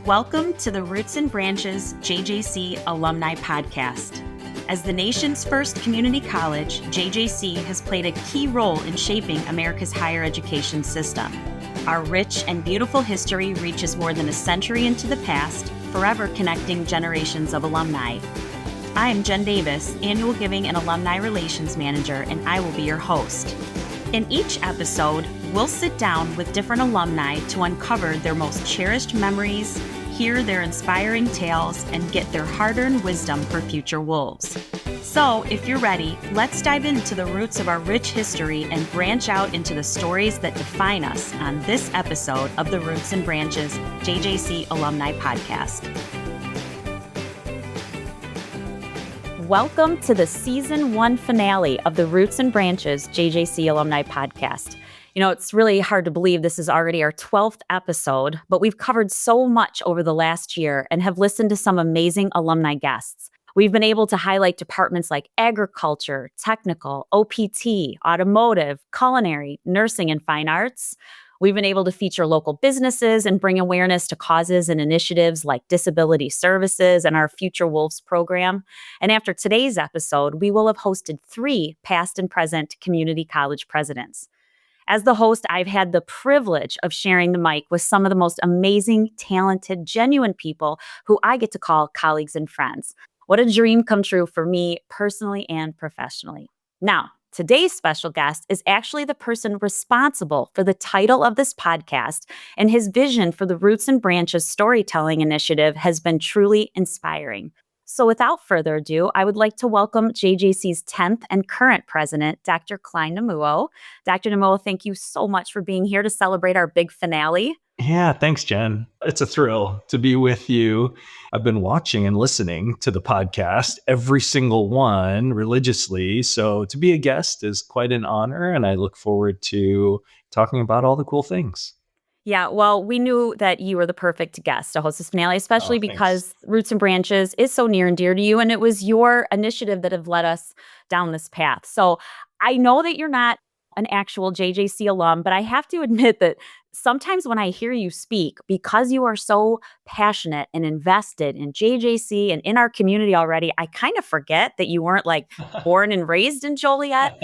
Welcome to the Roots and Branches JJC Alumni Podcast. As the nation's first community college, JJC has played a key role in shaping America's higher education system. Our rich and beautiful history reaches more than a century into the past, forever connecting generations of alumni. I am Jen Davis, Annual Giving and Alumni Relations Manager, and I will be your host. In each episode, we'll sit down with different alumni to uncover their most cherished memories, hear their inspiring tales, and get their hard-earned wisdom for future wolves. So, if you're ready, let's dive into the roots of our rich history and branch out into the stories that define us on this episode of the Roots and Branches JJC Alumni Podcast. Welcome to the Season 1 finale of the Roots and Branches JJC Alumni Podcast. You know, it's really hard to believe this is already our 12th episode, but we've covered so much over the last year and have listened to some amazing alumni guests. We've been able to highlight departments like agriculture, technical, OPT, automotive, culinary, nursing, and fine arts. We've been able to feature local businesses and bring awareness to causes and initiatives like disability services and our Future Wolves program. And after today's episode, we will have hosted 3 past and present community college presidents. As the host, I've had the privilege of sharing the mic with some of the most amazing, talented, genuine people who I get to call colleagues and friends. What a dream come true for me personally and professionally. Now, today's special guest is actually the person responsible for the title of this podcast, and his vision for the Roots and Branches storytelling initiative has been truly inspiring. So without further ado, I would like to welcome JJC's 10th and current president, Dr. Clyne Namuo. Dr. Namuo, thank you so much for being here to celebrate our big finale. Yeah, thanks, Jen. It's a thrill to be with you. I've been watching and listening to the podcast, every single one religiously. So to be a guest is quite an honor, and I look forward to talking about all the cool things. Yeah, well, we knew that you were the perfect guest to host this finale, especially because Roots and Branches is so near and dear to you, and it was your initiative that have led us down this path. So I know that you're not an actual JJC alum, but I have to admit that sometimes when I hear you speak, because you are so passionate and invested in JJC and in our community already, I kind of forget that you weren't like born and raised in Joliet.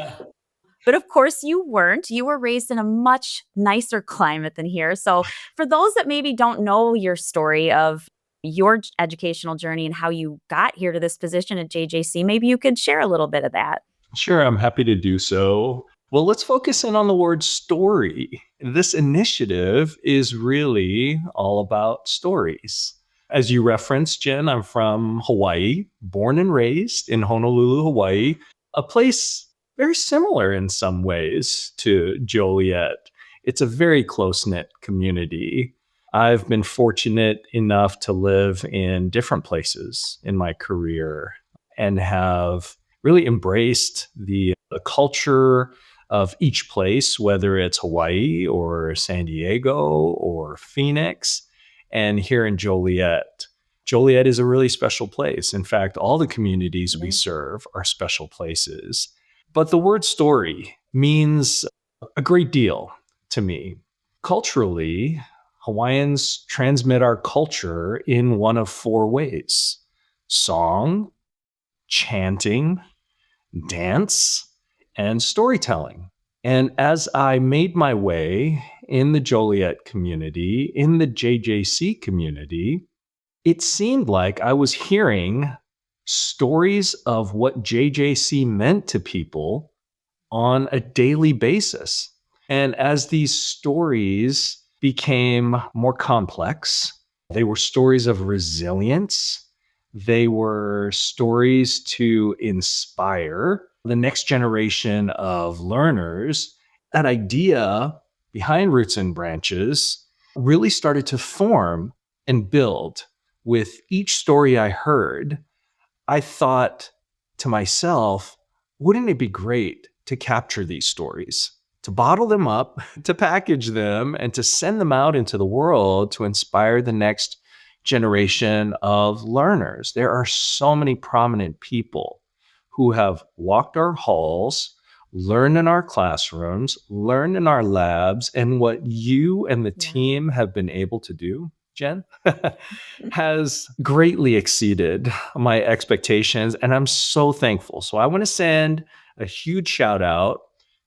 But of course you weren't. You were raised in a much nicer climate than here. So for those that maybe don't know your story of your educational journey and how you got here to this position at JJC, maybe you could share a little bit of that. Sure, I'm happy to do so. Well, let's focus in on the word story. This initiative is really all about stories. As you referenced, Jen, I'm from Hawaii, born and raised in Honolulu, Hawaii, a place very similar in some ways to Joliet. It's a very close-knit community. I've been fortunate enough to live in different places in my career and have really embraced the culture of each place, whether it's Hawaii or San Diego or Phoenix. And here in Joliet, Joliet is a really special place. In fact, all the communities we serve are special places. But the word story means a great deal to me. Culturally, Hawaiians transmit our culture in one of 4 ways: song, chanting, dance, and storytelling. And as I made my way in the Joliet community, in the JJC community, it seemed like I was hearing stories of what JJC meant to people on a daily basis. And as these stories became more complex, they were stories of resilience. They were stories to inspire the next generation of learners. That idea behind Roots and Branches really started to form and build. With each story I heard, I thought to myself, wouldn't it be great to capture these stories, to bottle them up, to package them, and to send them out into the world to inspire the next generation of learners? There are so many prominent people who have walked our halls, learned in our classrooms, learned in our labs, and what you and the team have been able to do Jen, has greatly exceeded my expectations, and I'm so thankful. So I want to send a huge shout out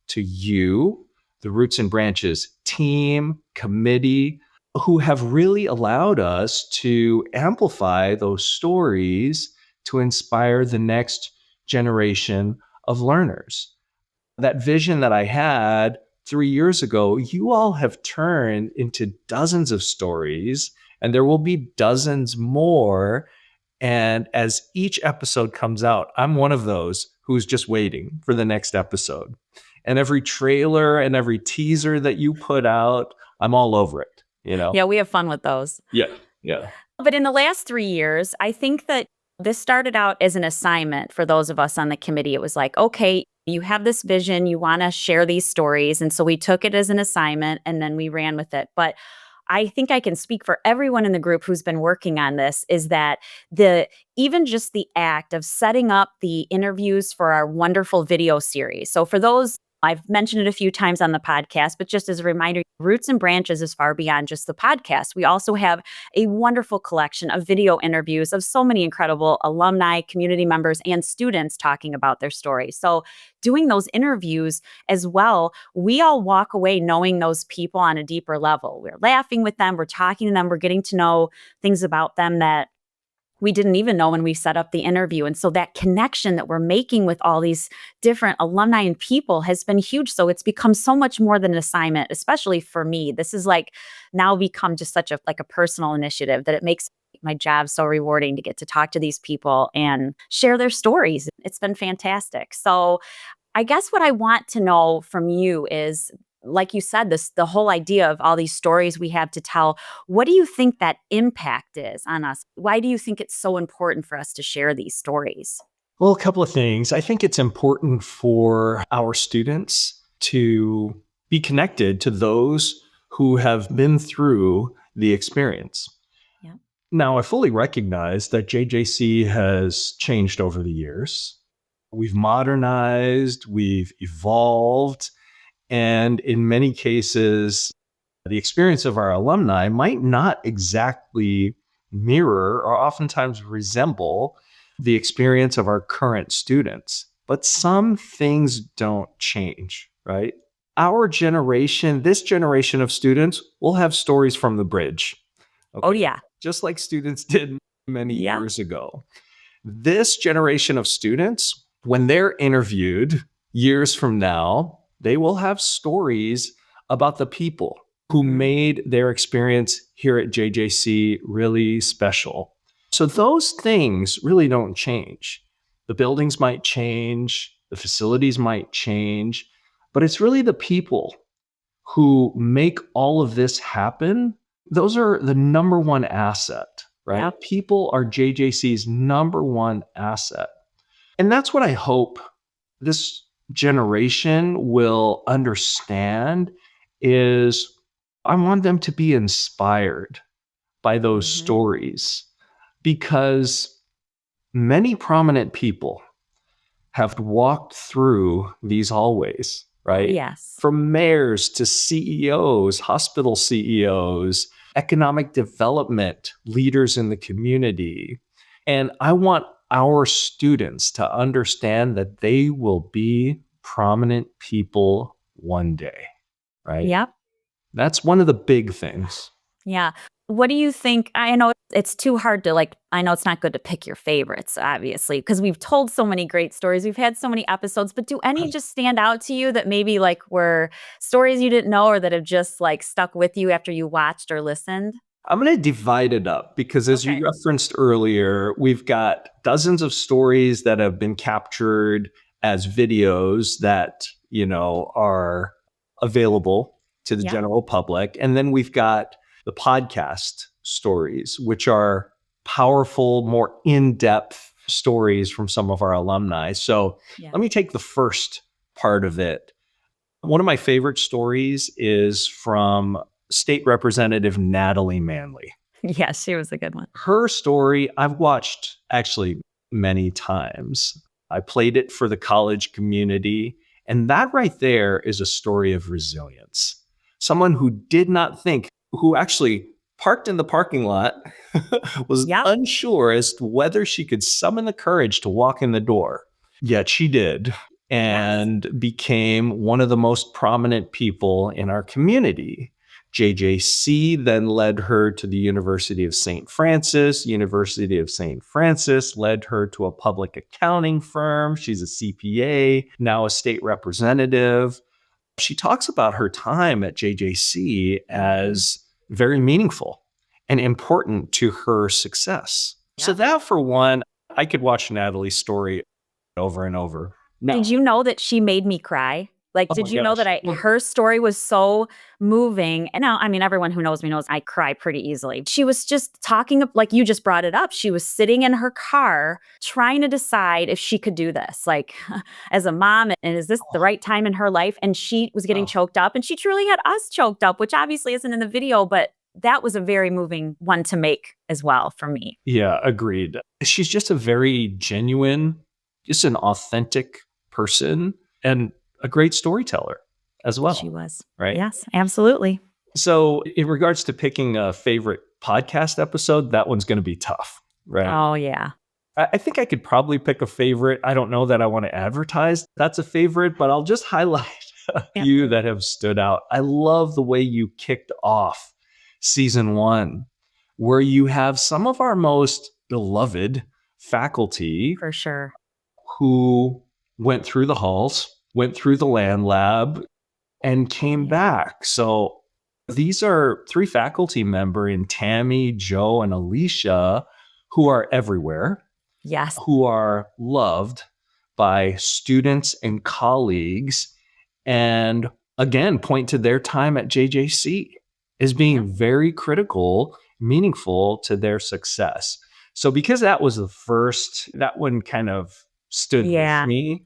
to you, the Roots and Branches team, committee, who have really allowed us to amplify those stories to inspire the next generation of learners. That vision that I had 3 years ago, you all have turned into dozens of stories, and there will be dozens more. And as each episode comes out, I'm one of those who's just waiting for the next episode. And every trailer and every teaser that you put out, I'm all over it, Yeah, we have fun with those. Yeah. Yeah. But in the last 3 years, I think that this started out as an assignment for those of us on the committee. It was like, okay, you have this vision, you want to share these stories. And so we took it as an assignment and then we ran with it. But I think I can speak for everyone in the group who's been working on this is that even just the act of setting up the interviews for our wonderful video series. So for those, I've mentioned it a few times on the podcast, but just as a reminder, Roots and Branches is far beyond just the podcast. We also have a wonderful collection of video interviews of so many incredible alumni, community members, and students talking about their stories. So doing those interviews as well, we all walk away knowing those people on a deeper level. We're laughing with them, we're talking to them, we're getting to know things about them that we didn't even know when we set up the interview. And so that connection that we're making with all these different alumni and people has been huge. So it's become so much more than an assignment, especially for me. This is like now become just such a personal initiative that it makes my job so rewarding to get to talk to these people and share their stories. It's been fantastic. So I guess what I want to know from you is, like you said, the whole idea of all these stories we have to tell. What do you think that impact is on us? Why do you think it's so important for us to share these stories? Well, a couple of things. I think it's important for our students to be connected to those who have been through the experience. Yeah. Now, I fully recognize that JJC has changed over the years. We've modernized, we've evolved, and in many cases, the experience of our alumni might not exactly mirror or oftentimes resemble the experience of our current students. But some things don't change, right? Our generation, this generation of students, will have stories from the bridge. Oh, yeah. Just like students did many Yeah. years ago. This generation of students, when they're interviewed years from now, they will have stories about the people who made their experience here at JJC really special. So those things really don't change. The buildings might change, the facilities might change, but it's really the people who make all of this happen. Those are the number one asset, right? Yep. People are JJC's number one asset. And that's what I hope this generation will understand is I want them to be inspired by those stories, because many prominent people have walked through these hallways, right? Yes. From mayors to CEOs, hospital CEOs, economic development leaders in the community. And I want our students to understand that they will be prominent people one day, right? Yep. That's one of the big things. Yeah. What do you think? I know it's too hard to I know it's not good to pick your favorites, obviously, because we've told so many great stories. We've had so many episodes, but do any just stand out to you that maybe were stories you didn't know or that have just stuck with you after you watched or listened? I'm going to divide it up because, as Okay. you referenced earlier, we've got dozens of stories that have been captured as videos that, are available to the general public. And then we've got the podcast stories, which are powerful, more in-depth stories from some of our alumni. So let me take the first part of it. One of my favorite stories is from State Representative Natalie Manley. Yes, she was a good one. Her story, I've watched actually many times. I played it for the college community. And that right there is a story of resilience. Someone who did not think, who actually parked in the parking lot, was Yep. unsure as to whether she could summon the courage to walk in the door. Yet she did, Yes. and became one of the most prominent people in our community. JJC then led her to the University of St. Francis. University of St. Francis led her to a public accounting firm. She's a CPA, now a state representative. She talks about her time at JJC as very meaningful and important to her success. So Yep. that, for one, I could watch Natalie's story over and over. Now, Did you know that she made me cry? Like, oh did my you know that gosh. Well, her story was so moving? And now, I mean, everyone who knows me knows I cry pretty easily. She was just talking, like you just brought it up. She was sitting in her car trying to decide if she could do this, like as a mom, and is this the right time in her life? And she was getting oh, choked up, and she truly had us choked up, which obviously isn't in the video, but that was a very moving one to make as well for me. yeah, agreed. She's just a very genuine, just an authentic person and a great storyteller as She well, was. right? Yes, absolutely. So, in regards to picking a favorite podcast episode, that one's going to be tough, right? Oh, yeah. I think I could probably pick a favorite. I don't know that I want to advertise that's a favorite, but I'll just highlight a Yeah. few that have stood out. I love the way you kicked off season 1, where you have some of our most beloved faculty For sure. who went through the halls, went through the land lab, and came Yeah. back. So these are 3 faculty member in Tammy, Joe, and Alicia, who are everywhere, Yes. who are loved by students and colleagues, and again, point to their time at JJC as being very critical, meaningful to their success. So because that was the first, that one kind of stood with Yeah. me.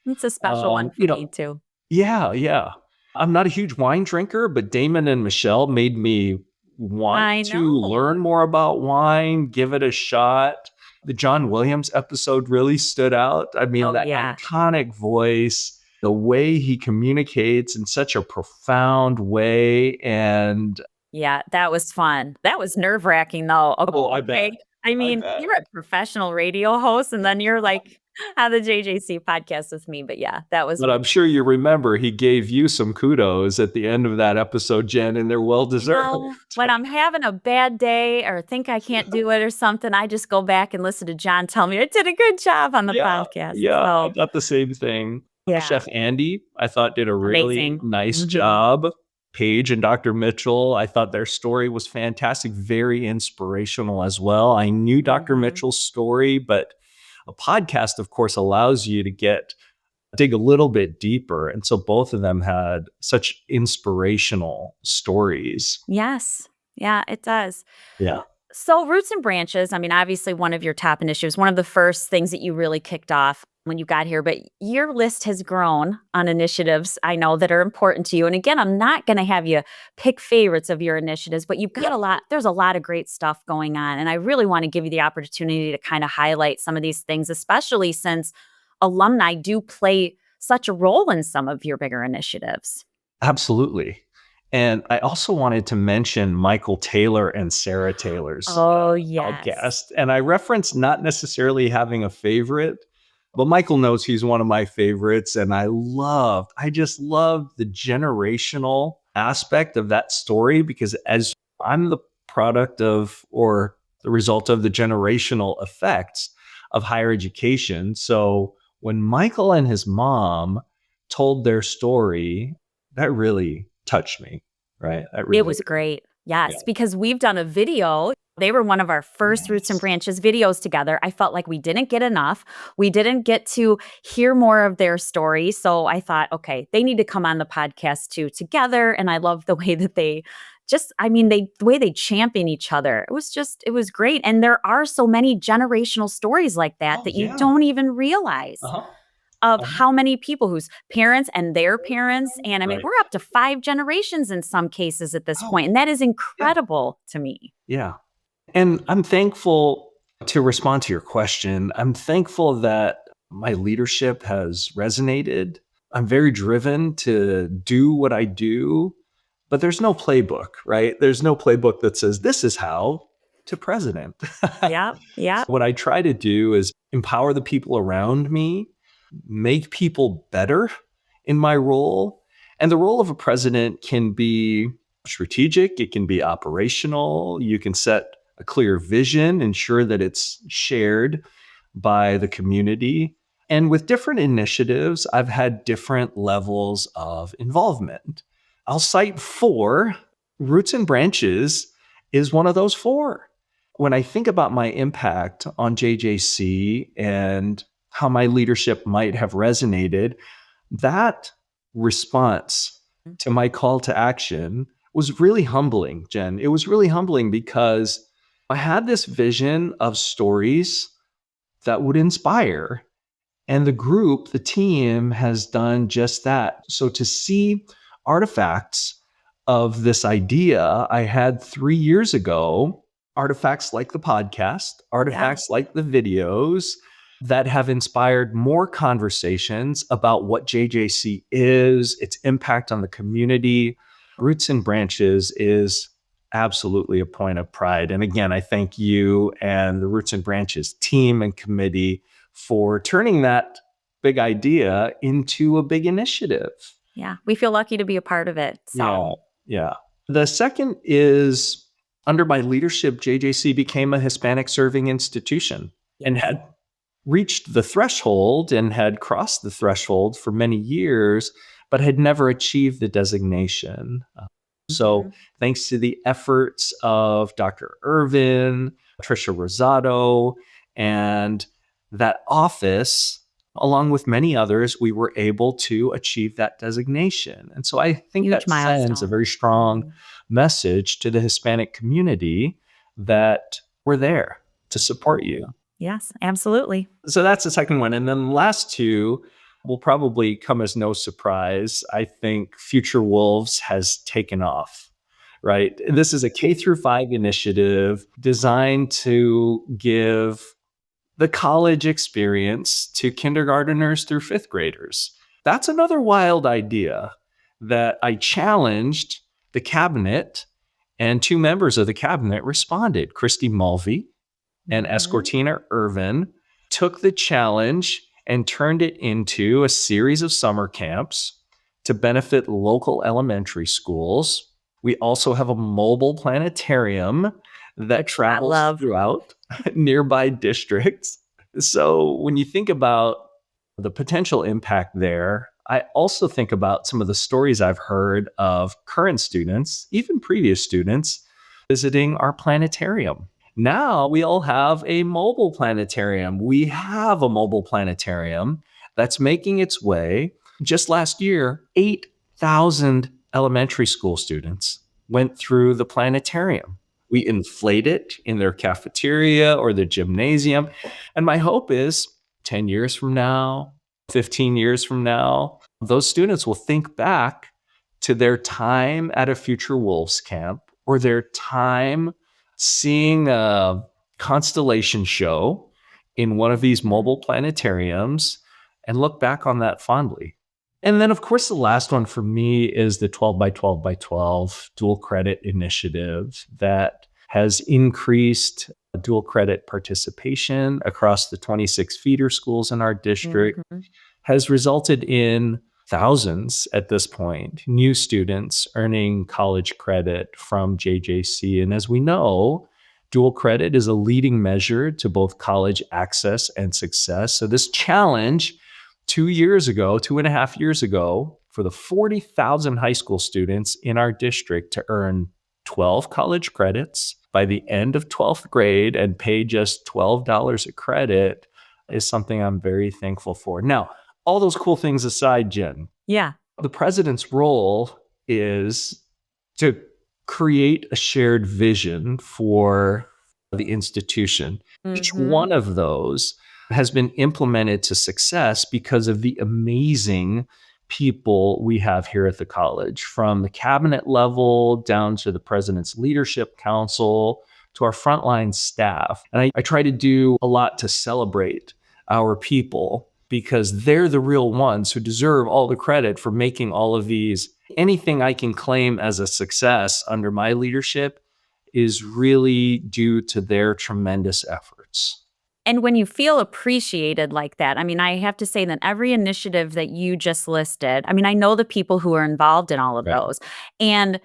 It's a special one for You know, me too. yeah, yeah. I'm not a huge wine drinker, but Damon and Michelle made me want I to know. learn more about wine, give it a shot. The John Williams episode really stood out. I mean, Oh, that yeah. iconic voice, the way he communicates in such a profound way. And Yeah, that was fun. That was nerve-wracking though. oh, I Okay. bet. I I mean, bet. you're a professional radio host and then you're like on the JJC podcast with me. But yeah, that was But I'm sure you remember he gave you some kudos at the end of that episode, Jen, and they're well deserved. when I'm having a bad day or think I can't do it or something, I just go back and listen to John tell me I did a good job on the Yeah, podcast. yeah, I So thought the same thing. yeah, Chef Andy, I thought did a really amazing. nice Mhm. job. Paige and Dr. Mitchell, I thought their story was fantastic, very inspirational as well. I knew Dr. Mhm. Mitchell's story, but a podcast, of course, allows you to dig a little bit deeper. And so both of them had such inspirational stories. Yes. Yeah, it does. Yeah. So, Roots and Branches, I mean, obviously one of your top initiatives, one of the first things that you really kicked off when you got here, but your list has grown on initiatives I know that are important to you. And again, I'm not going to have you pick favorites of your initiatives, but you've got a lot, there's a lot of great stuff going on. And I really want to give you the opportunity to kind of highlight some of these things, especially since alumni do play such a role in some of your bigger initiatives. Absolutely. And I also wanted to mention Michael Taylor and Sarah Taylor's Oh, yes. podcast. And I referenced not necessarily having a favorite, but Michael knows he's one of my favorites. And I just loved the generational aspect of that story because as I'm the product of, or the result of the generational effects of higher education. So when Michael and his mom told their story, that really touched me, right? That It really, was great. Yes, yeah. because we've done a video. They were one of our first Roots and Yes. Branches videos together. I felt like we didn't get enough. We didn't get to hear more of their story. So I thought, okay, they need to come on the podcast too together. And I love the way that they the way they champion each other. It was great. And there are so many generational stories like that Oh, that you yeah. don't even realize Uh-huh. of Uh-huh. how many people whose parents and their parents, and I mean, Right. we're up to 5 generations in some cases at this Oh, point, and that is yeah. incredible to me. Yeah. And I'm thankful to respond to your question. I'm thankful that my leadership has resonated. I'm very driven to do what I do, but there's no playbook, right? There's no playbook that says this is how to president. Yeah. Yeah. What I try to do is empower the people around me, make people better in my role. And the role of a president can be strategic, it can be operational. You can set a clear vision, ensure that it's shared by the community. And with different initiatives, I've had different levels of involvement. I'll cite four. Roots and Branches is one of those four. When I think about my impact on JJC and how my leadership might have resonated, that response to my call to action was really humbling, Jen. It was really humbling because I had this vision of stories that would inspire. And the group, the team, has done just that. So to see artifacts of this idea I had 3 years ago, artifacts like the podcast, artifacts like the videos that have inspired more conversations about what JJC is, its impact on the community. Roots and Branches is absolutely a point of pride. And again, I thank you and the Roots and Branches team and committee for turning that big idea into a big initiative. Yeah. We feel lucky to be a part of it. So Yeah. The second is under my leadership, JJC became a Hispanic Serving Institution and had reached the threshold and had crossed the threshold for many years, but had never achieved the designation. So thanks to the efforts of Dr. Irvin, Tricia Rosado, and that office, along with many others, we were able to achieve that designation. And so I think Huge that sends a milestone. very strong message to the Hispanic community that we're there to support you. Yes, absolutely. So that's the second one. And then the last two will probably come as no surprise. I think Future Wolves has taken off, right? This is a K through 5 initiative designed to give the college experience to kindergarteners through fifth graders. That's another wild idea that I challenged the cabinet, and two members of the cabinet responded. Christy Mulvey and Escortina Irvin took the challenge and turned it into a series of summer camps to benefit local elementary schools. We also have a mobile planetarium that travels throughout nearby districts. So when you think about the potential impact there, I also think about some of the stories I've heard of current students, even previous students, visiting our planetarium. Now we all have a mobile planetarium. We have a mobile planetarium that's making its way. Just last year, 8,000 elementary school students went through the planetarium. We inflate it in their cafeteria or the gymnasium. And my hope is 10 years from now, 15 years from now, those students will think back to their time at a Future Wolves camp or their time seeing a constellation show in one of these mobile planetariums and look back on that fondly. And then, of course, the last one for me is the 12 by 12 by 12 dual credit initiative that has increased dual credit participation across the 26 feeder schools in our district, has resulted in thousands at this point, new students earning college credit from JJC. And as we know, dual credit is a leading measure to both college access and success. So this challenge 2.5 years ago, for the 40,000 high school students in our district to earn 12 college credits by the end of 12th grade and pay just $12 a credit is something I'm very thankful for. Now, all those cool things aside, Jen, the president's role is to create a shared vision for the institution. Each one of those has been implemented to success because of the amazing people we have here at the college, from the cabinet level down to the president's leadership council to our frontline staff. And I try to do a lot to celebrate our people because they're the real ones who deserve all the credit for making all of these Anything I can claim as a success under my leadership is really due to their tremendous efforts. And when you feel appreciated like that, I mean, I have to say that every initiative that you just listed, I mean, I know the people who are involved in all of Right. those, and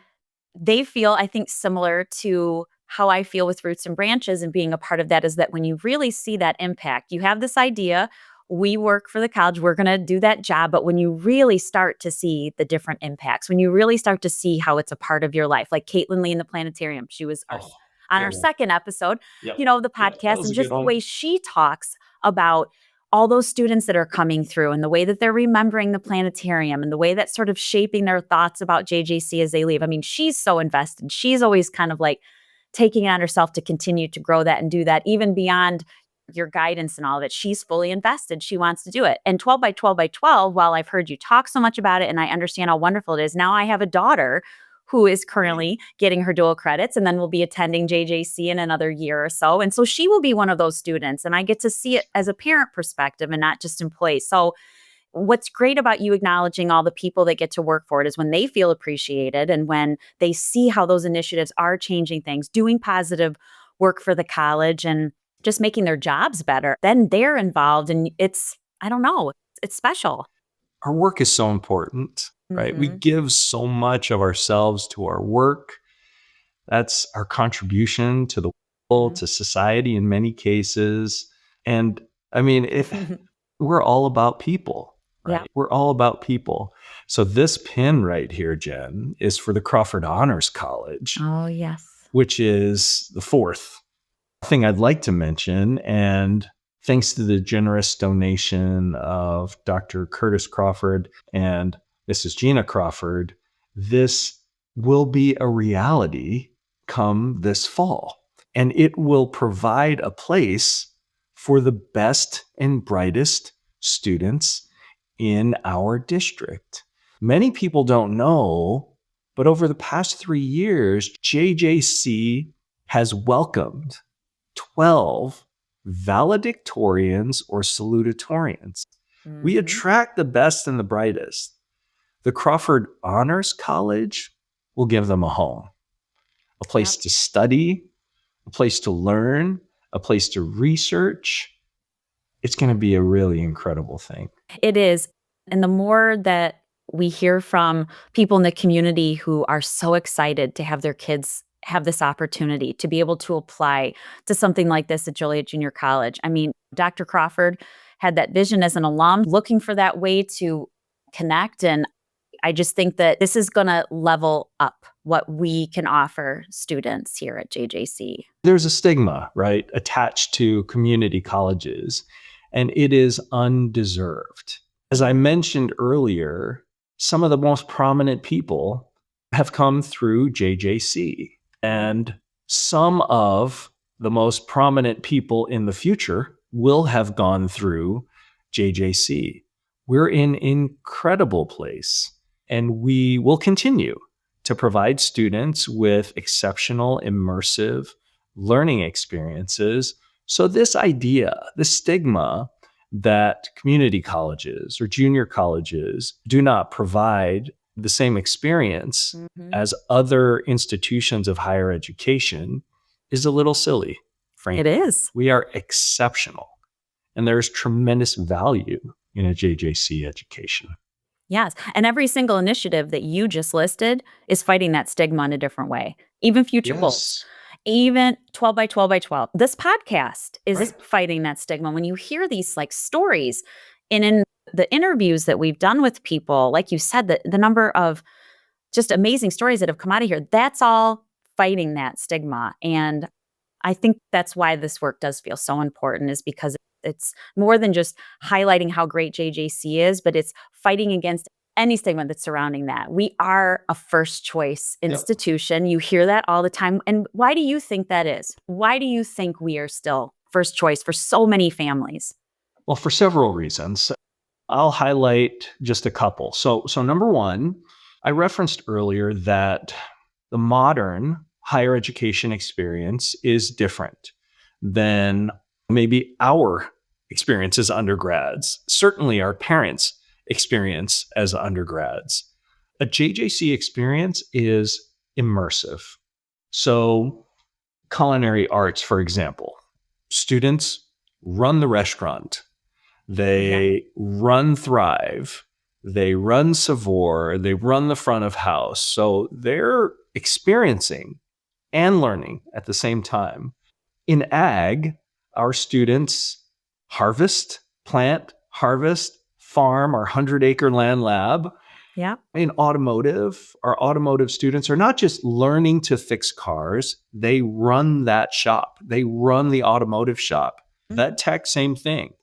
they feel, I think, similar to how I feel with Roots and Branches and being a part of that, is that when you really see that impact, you have this idea, we work for the college, we're going to do that job. But when you really start to see the different impacts, when you really start to see how it's a part of your life, like Caitlin Lee in the planetarium, she was Oh, on our good one. second episode, Yep. of the Yep. That podcast, was and a good just the one. way she talks about all those students that are coming through and the way that they're remembering the planetarium and the way that's sort of shaping their thoughts about JJC as they leave. I mean, she's so invested. She's always kind of like taking it on herself to continue to grow that and do that, even beyond your guidance and all of it. She's fully invested. She wants to do it. And 12 by 12 by 12, while I've heard you talk so much about it and I understand how wonderful it is, now I have a daughter who is currently getting her dual credits and then will be attending JJC in another year or so. And so she will be one of those students. And I get to see it as a parent perspective and not just employees. So what's great about you acknowledging all the people that get to work for it is when they feel appreciated and when they see how those initiatives are changing things, doing positive work for the college and just making their jobs better, then they're involved. And it's, I don't know, it's special. Our work is so important, right? We Mhm. give so much of ourselves to our work. That's our contribution to the world, Mhm. to society in many cases. And I mean, if we're all about people, Yeah. right? We're all about people. So this pin right here, Jen, is for the Crawford Honors College, Oh, yes. which is the fourth thing I'd like to mention. And thanks to the generous donation of Dr. Curtis Crawford and Mrs. Gina Crawford, this will be a reality come this fall. And it will provide a place for the best and brightest students in our district. Many people don't know, but over the past 3 years, JJC has welcomed 12 valedictorians or salutatorians. We Mhm. attract the best and the brightest. The Crawford Honors College will give them a home, a place Yep. to study, a place to learn, a place to research. It's going to be a really incredible thing. It is. And the more that we hear from people in the community who are so excited to have their kids have this opportunity to be able to apply to something like this at Joliet Junior College. I mean, Dr. Crawford had that vision as an alum, looking for that way to connect. And I just think that this is going to level up what we can offer students here at JJC. There's a stigma, right, attached to community colleges, and it is undeserved. As I mentioned earlier, some of the most prominent people have come through JJC, and some of the most prominent people in the future will have gone through JJC. We're in an incredible place, and we will continue to provide students with exceptional, immersive learning experiences. So, this idea, this stigma that community colleges or junior colleges do not provide the same experience Mhm. as other institutions of higher education is a little silly, It frankly. is. We are exceptional, and there's tremendous value in a JJC education. Yes. And every single initiative that you just listed is fighting that stigma in a different way. Even future goals, Yes. even 12 by 12 by 12. This podcast is Right. fighting that stigma. When you hear these like stories and in the interviews that we've done with people, like you said, the number of just amazing stories that have come out of here, that's all fighting that stigma. And I think that's why this work does feel so important, is because it's more than just highlighting how great JJC is, but it's fighting against any stigma that's surrounding that. We are a first choice Yep. institution. You hear that all the time. And why do you think that is? Why do you think we are still first choice for so many families? Well, for several reasons. I'll highlight just a couple. So number one, I referenced earlier that the modern higher education experience is different than maybe our experience as undergrads, certainly our parents' experience as undergrads. A JJC experience is immersive. So, culinary arts, for example, students run the restaurant, they run Thrive, they run Savor, they run the front of house. So they're experiencing and learning at the same time. In ag, our students harvest, plant, harvest, farm our 100-acre land lab. Yeah. In automotive, our automotive students are not just learning to fix cars, they run that shop. They run the automotive shop. That tech, same thing.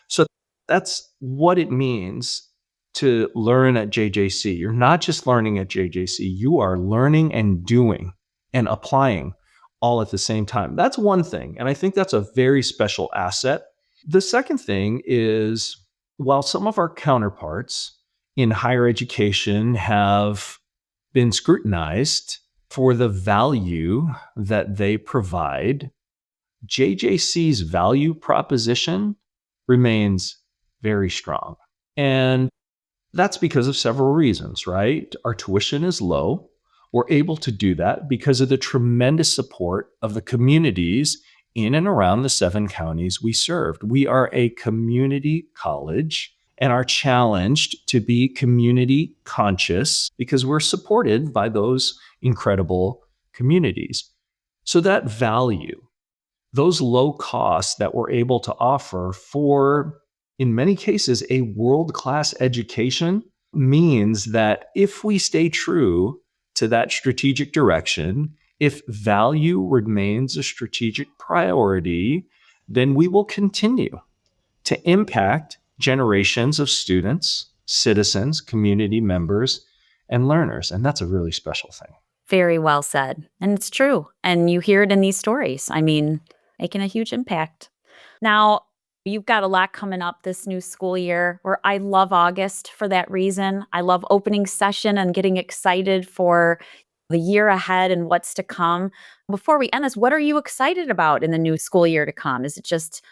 So that's what it means to learn at JJC. You're not just learning at JJC, you are learning and doing and applying all at the same time. That's one thing. And I think that's a very special asset. The second thing is, while some of our counterparts in higher education have been scrutinized for the value that they provide, JJC's value proposition remains very strong. And that's because of several reasons, right? Our tuition is low. We're able to do that because of the tremendous support of the communities in and around the 7 counties we served. We are a community college and are challenged to be community conscious because we're supported by those incredible communities. So that value, those low costs that we're able to offer for, in many cases, a world-class education, means that if we stay true to that strategic direction, if value remains a strategic priority, then we will continue to impact generations of students, citizens, community members, and learners. And that's a really special thing. Very well said. And it's true. And you hear it in these stories. I mean, making a huge impact. Now, you've got a lot coming up this new school year, where I love August for that reason. I love opening session and getting excited for the year ahead and what's to come. Before we end this, what are you excited about in the new school year to come? Is it just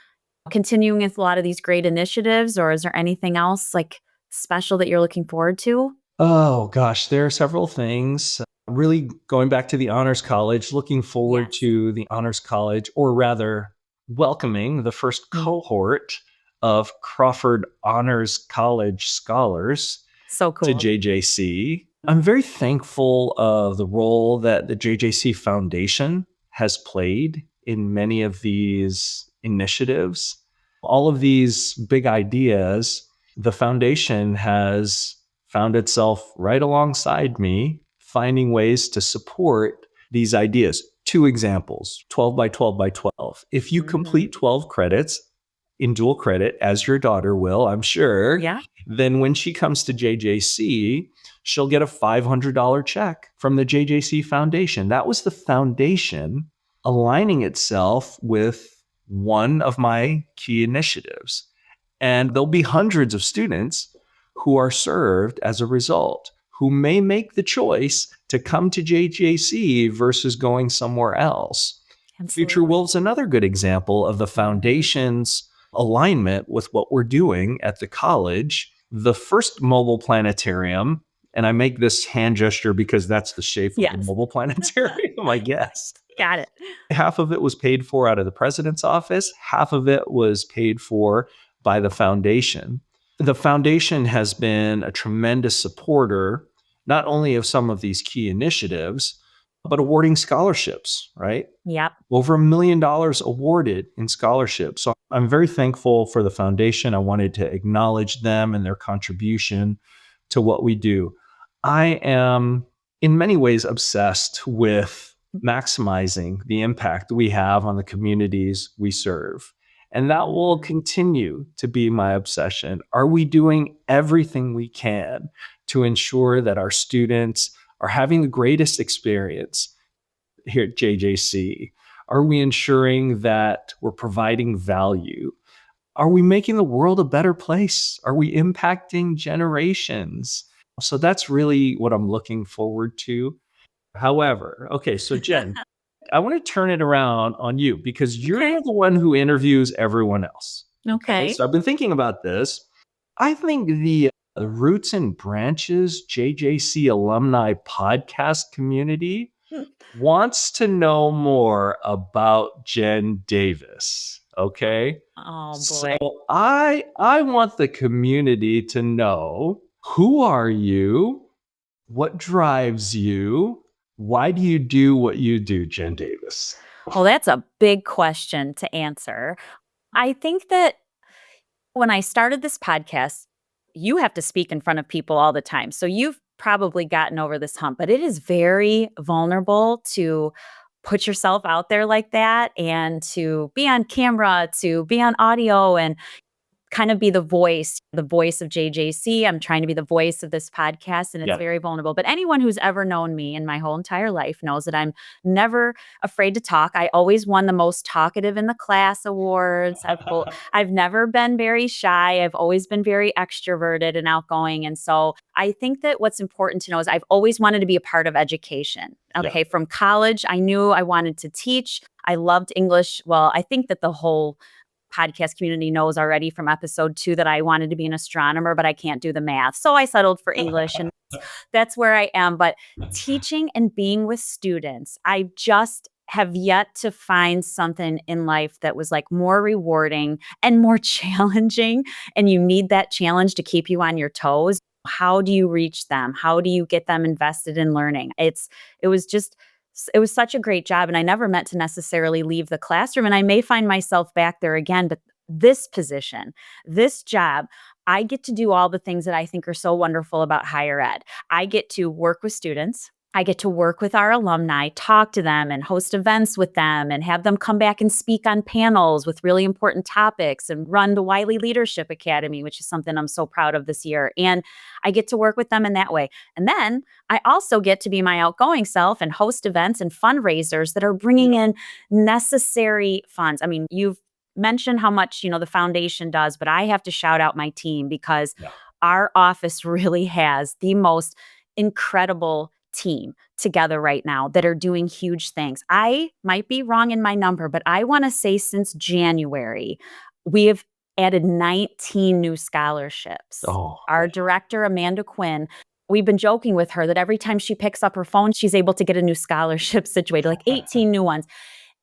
continuing with a lot of these great initiatives, or is there anything else like special that you're looking forward to? Oh, gosh, there are several things. Really going back to the Honors College, looking forward Yes. to the Honors College, or rather, welcoming the first cohort of Crawford Honors College scholars So to cool. JJC. I'm very thankful of the role that the JJC Foundation has played in many of these initiatives. All of these big ideas, the foundation has found itself right alongside me, finding ways to support these ideas. 2 examples, 12 by 12 by 12. If you complete 12 credits in dual credit, as your daughter will, I'm sure, Yeah. then when she comes to JJC, she'll get a $500 check from the JJC Foundation. That was the foundation aligning itself with one of my key initiatives. And there'll be hundreds of students who are served as a result, who may make the choice to come to JJC versus going somewhere else. Future Absolutely. Wolves, another good example of the foundation's alignment with what we're doing at the college. The first mobile planetarium, and I make this hand gesture because that's the shape of the Yes. mobile planetarium, I guess. Got it. Half of it was paid for out of the president's office, half of it was paid for by the foundation. The foundation has been a tremendous supporter, not only of some of these key initiatives, but awarding scholarships, right? Yep. Over $1 million awarded in scholarships. So I'm very thankful for the foundation. I wanted to acknowledge them and their contribution to what we do. I am in many ways obsessed with maximizing the impact we have on the communities we serve. And that will continue to be my obsession. Are we doing everything we can to ensure that our students are having the greatest experience here at JJC? Are we ensuring that we're providing value? Are we making the world a better place? Are we impacting generations? So that's really what I'm looking forward to. However, okay, so Jen, I want to turn it around on you because you're Okay. the one who interviews everyone else. Okay. So I've been thinking about this. I think the The Roots and Branches JJC Alumni podcast community wants to know more about Jen Davis. Okay. Oh So boy. I want the community to know, who are you? What drives you? Why do you do what you do, Jen Davis? Well, that's a big question to answer. I think that when I started this podcast, you have to speak in front of people all the time. So you've probably gotten over this hump, but it is very vulnerable to put yourself out there like that and to be on camera, to be on audio and kind of be the voice of JJC. I'm trying to be the voice of this podcast, and it's Yeah. very vulnerable. But anyone who's ever known me in my whole entire life knows that I'm never afraid to talk. I always won the most talkative in the class awards. I've never been very shy. I've always been very extroverted and outgoing. And so I think that what's important to know is I've always wanted to be a part of education. Yeah. Okay, from college, I knew I wanted to teach. I loved English. Well, I think that the whole podcast community knows already from episode 2 that I wanted to be an astronomer, but I can't do the math. So I settled for English, and that's where I am. But teaching and being with students, I just have yet to find something in life that was like more rewarding and more challenging. And you need that challenge to keep you on your toes. How do you reach them? How do you get them invested in learning? It was such a great job, and I never meant to necessarily leave the classroom, and I may find myself back there again, but this position, this job, I get to do all the things that I think are so wonderful about higher ed. I get to work with students. I get to work with our alumni, talk to them and host events with them and have them come back and speak on panels with really important topics and run the Wiley Leadership Academy, which is something I'm so proud of this year. And I get to work with them in that way. And then I also get to be my outgoing self and host events and fundraisers that are bringing in necessary funds. I mean, you've mentioned how much, the foundation does, but I have to shout out my team because Yeah. our office really has the most incredible team together right now that are doing huge things. I might be wrong in my number, but I want to say since January, we have added 19 new scholarships. Oh, Our director, Amanda Quinn, we've been joking with her that every time she picks up her phone, she's able to get a new scholarship situated, like 18 new ones.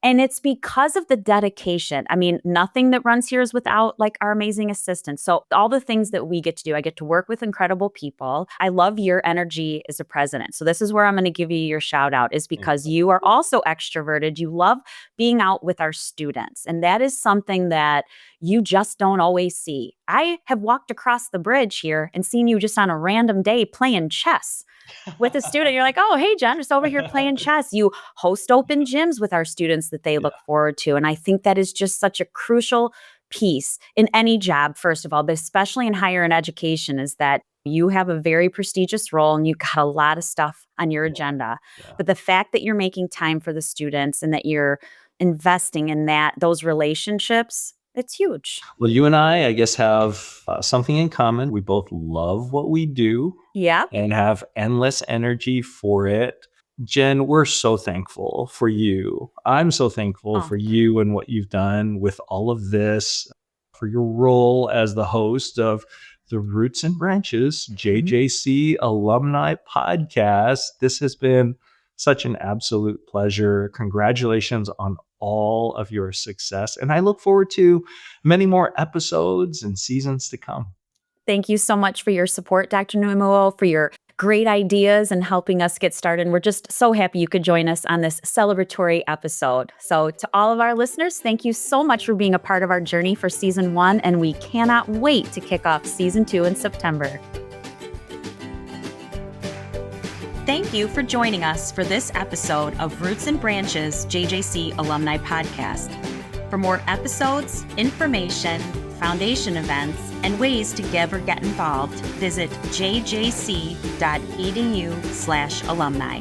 And it's because of the dedication. I mean, nothing that runs here is without like our amazing assistants. So all the things that we get to do, I get to work with incredible people. I love your energy as a president. So this is where I'm going to give you your shout out, is because you are also extroverted. You love being out with our students. And that is something that you just don't always see. I have walked across the bridge here and seen you just on a random day playing chess with a student. You're like, oh, hey, Jen, just over here playing chess. You host open gyms with our students that they look forward to. And I think that is just such a crucial piece in any job, first of all, but especially in higher ed education, is that you have a very prestigious role and you've got a lot of stuff on your agenda. Yeah. But the fact that you're making time for the students and that you're investing in those relationships, it's huge. Well, you and I guess, have something in common. We both love what we do. Yeah. And have endless energy for it. Jen, we're so thankful for you. I'm so thankful for you and what you've done with all of this, for your role as the host of the Roots and Branches JJC Alumni podcast. This has been such an absolute pleasure. Congratulations on all of your success. And I look forward to many more episodes and seasons to come. Thank you so much for your support, Dr. Namuo, for your great ideas and helping us get started. And we're just so happy you could join us on this celebratory episode. So to all of our listeners, thank you so much for being a part of our journey for season 1. And we cannot wait to kick off season 2 in September. Thank you for joining us for this episode of Roots and Branches JJC Alumni Podcast. For more episodes, information, foundation events, and ways to give or get involved, visit jjc.edu/alumni.